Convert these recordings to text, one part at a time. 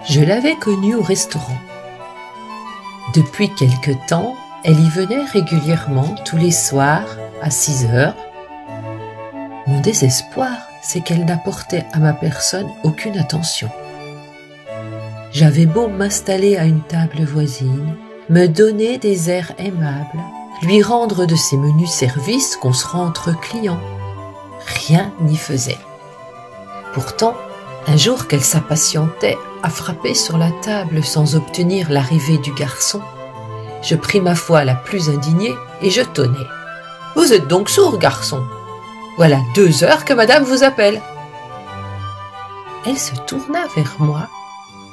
Je l'avais connue au restaurant. Depuis quelque temps, elle y venait régulièrement tous les soirs à 6 heures. Mon désespoir, c'est qu'elle n'apportait à ma personne aucune attention. J'avais beau m'installer à une table voisine, me donner des airs aimables, lui rendre de ces menus services qu'on se rend entre clients. Rien n'y faisait. Pourtant, un jour qu'elle s'impatientait à frapper sur la table sans obtenir l'arrivée du garçon, je pris ma foi la plus indignée et je tonnai. « Vous êtes donc sourd, garçon? Voilà 2 heures que madame vous appelle. » Elle se tourna vers moi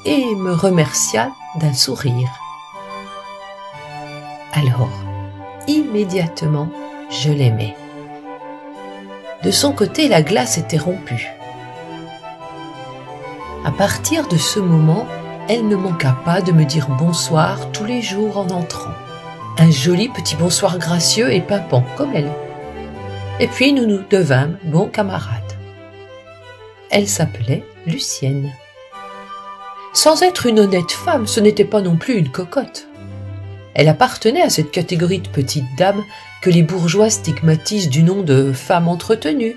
et me remercia d'un sourire. Alors, immédiatement, je l'aimais. De son côté, la glace était rompue. À partir de ce moment, elle ne manqua pas de me dire bonsoir tous les jours en entrant. Un joli petit bonsoir gracieux et pimpant comme elle. Et puis nous nous devînmes bons camarades. Elle s'appelait Lucienne. Sans être une honnête femme, ce n'était pas non plus une cocotte. Elle appartenait à cette catégorie de petites dames que les bourgeois stigmatisent du nom de femme entretenue.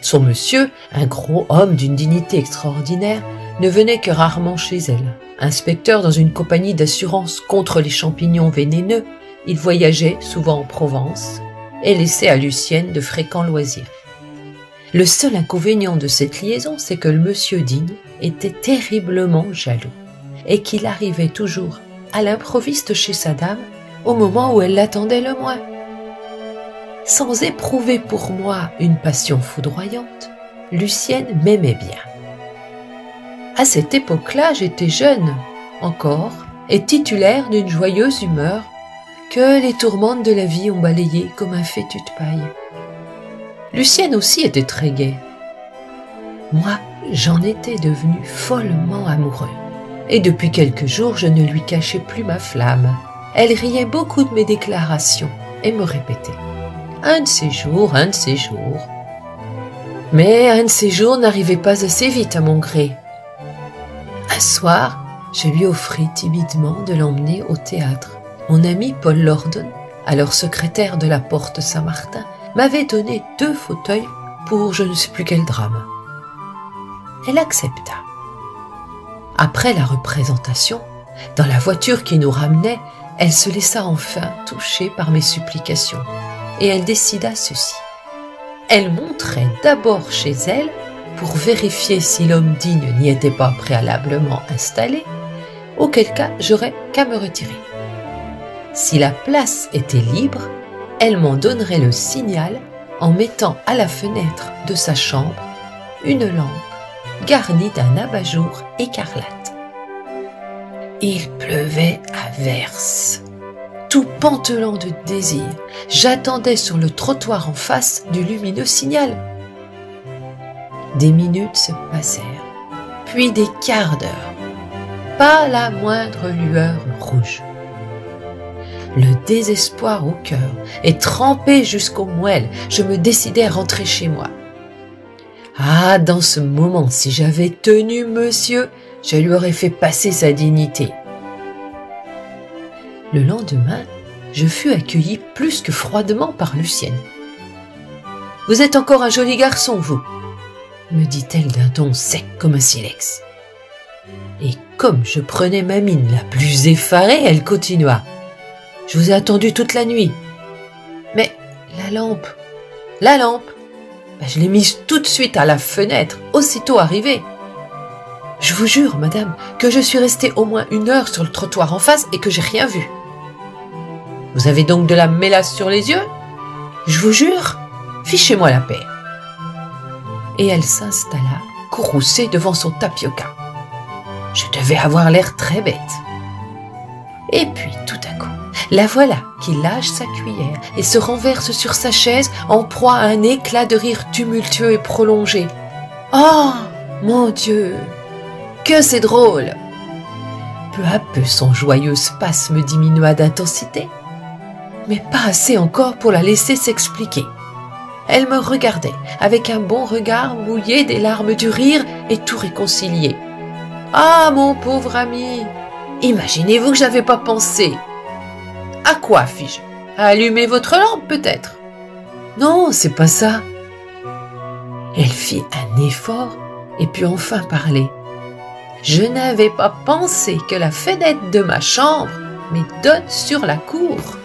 Son monsieur, un gros homme d'une dignité extraordinaire, ne venait que rarement chez elle. Inspecteur dans une compagnie d'assurance contre les champignons vénéneux, il voyageait souvent en Provence et laissait à Lucienne de fréquents loisirs. Le seul inconvénient de cette liaison, c'est que le monsieur digne était terriblement jaloux et qu'il arrivait toujours à l'improviste chez sa dame au moment où elle l'attendait le moins. Sans éprouver pour moi une passion foudroyante, Lucienne m'aimait bien. À cette époque-là, j'étais jeune encore et titulaire d'une joyeuse humeur que les tourmentes de la vie ont balayée comme un fétu de paille. Lucienne aussi était très gaie. Moi, j'en étais devenu follement amoureux. Et depuis quelques jours, je ne lui cachais plus ma flamme. Elle riait beaucoup de mes déclarations et me répétait « Un de ces jours, un de ces jours ». Mais un de ces jours n'arrivait pas assez vite à mon gré. Un soir, je lui offris timidement de l'emmener au théâtre. Mon ami Paul Lordon, alors secrétaire de la Porte Saint-Martin, m'avait donné 2 fauteuils pour je ne sais plus quel drame. Elle accepta. Après la représentation, dans la voiture qui nous ramenait, elle se laissa enfin toucher par mes supplications, et elle décida ceci. Elle monterait d'abord chez elle pour vérifier si l'homme digne n'y était pas préalablement installé, auquel cas j'aurais qu'à me retirer. Si la place était libre, elle m'en donnerait le signal en mettant à la fenêtre de sa chambre une lampe garnie d'un abat-jour écarlate. Il pleuvait à verse. Tout pantelant de désir, j'attendais sur le trottoir en face du lumineux signal. Des minutes se passèrent, puis des quarts d'heure. Pas la moindre lueur rouge. Le désespoir au cœur et trempé jusqu'aux moelles, je me décidai à rentrer chez moi. Ah, dans ce moment, si j'avais tenu monsieur, je lui aurais fait passer sa dignité. Le lendemain, je fus accueilli plus que froidement par Lucienne. « Vous êtes encore un joli garçon, vous » me dit-elle d'un ton sec comme un silex. Et comme je prenais ma mine la plus effarée, elle continua. « Je vous ai attendu toute la nuit. Mais la lampe, je l'ai mise tout de suite à la fenêtre, aussitôt arrivée. Je vous jure, madame, que je suis restée au moins 1 heure sur le trottoir en face et que j'ai rien vu. Vous avez donc de la mélasse sur les yeux? Je vous jure, fichez-moi la paix. » Et elle s'installa, courroucée devant son tapioca. Je devais avoir l'air très bête. Et puis, tout à coup, la voilà qui lâche sa cuillère et se renverse sur sa chaise en proie à un éclat de rire tumultueux et prolongé. « Oh, mon Dieu, que c'est drôle !» Peu à peu, son joyeux spasme diminua d'intensité, mais pas assez encore pour la laisser s'expliquer. Elle me regardait avec un bon regard mouillé des larmes du rire et tout réconcilié. « Ah, mon pauvre ami, imaginez-vous que j'avais pas pensé. À quoi, fis-je? À allumer votre lampe, peut-être? Non, c'est pas ça. Elle fit un effort et put enfin parler. Je n'avais pas pensé que la fenêtre de ma chambre me donne sur la cour.